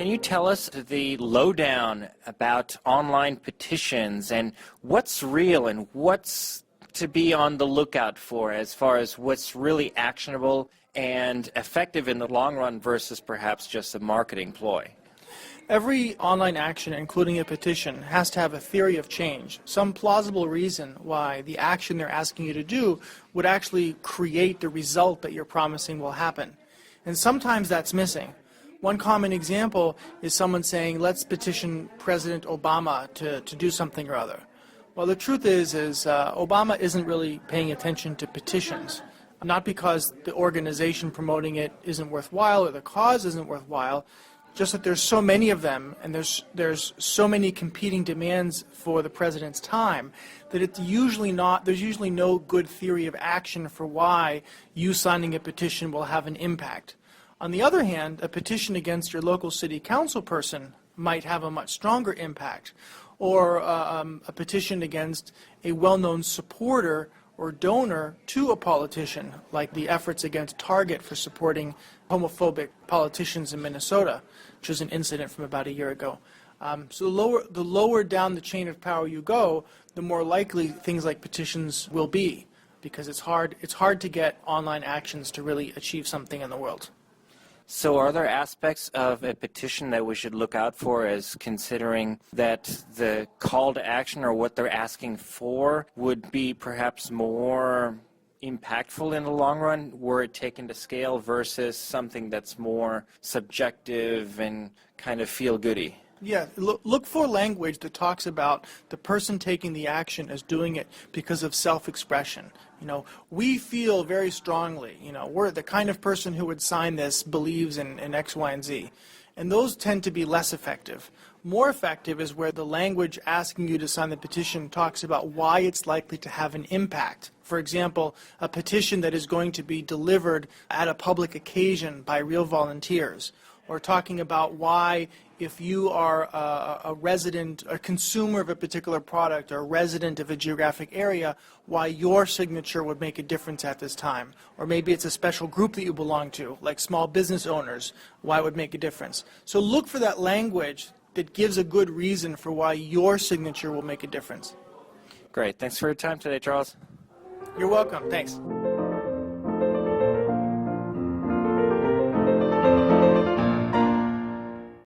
Can you tell us the lowdown about online petitions and what's real and what's to be on the lookout for as far as what's really actionable and effective in the long run versus perhaps just a marketing ploy? Every online action, including a petition, has to have a theory of change, some plausible reason why the action they're asking you to do would actually create the result that you're promising will happen. And sometimes that's missing. One common example is someone saying, let's petition President Obama to do something or other. Well, the truth is Obama isn't really paying attention to petitions. Not because the organization promoting it isn't worthwhile or the cause isn't worthwhile, just that there's so many of them and there's so many competing demands for the president's time that there's usually no good theory of action for why you signing a petition will have an impact. On the other hand, a petition against your local city council person might have a much stronger impact, or a petition against a well-known supporter or donor to a politician, like the efforts against Target for supporting homophobic politicians in Minnesota, which was an incident from about a year ago. So the lower down the chain of power you go, the more likely things like petitions will be, because it's hard to get online actions to really achieve something in the world. So are there aspects of a petition that we should look out for as considering that the call to action or what they're asking for would be perhaps more impactful in the long run were it taken to scale versus something that's more subjective and kind of feel-goody? Yeah, look for language that talks about the person taking the action as doing it because of self-expression. We feel very strongly, we're the kind of person who would sign this believes in X, Y, and Z. And those tend to be less effective. More effective is where the language asking you to sign the petition talks about why it's likely to have an impact. For example, a petition that is going to be delivered at a public occasion by real volunteers, or talking about why, if you are a resident, a consumer of a particular product, or a resident of a geographic area, why your signature would make a difference at this time. Or maybe it's a special group that you belong to, like small business owners, why it would make a difference. So look for that language that gives a good reason for why your signature will make a difference. Great. Thanks for your time today, Charles. You're welcome. Thanks.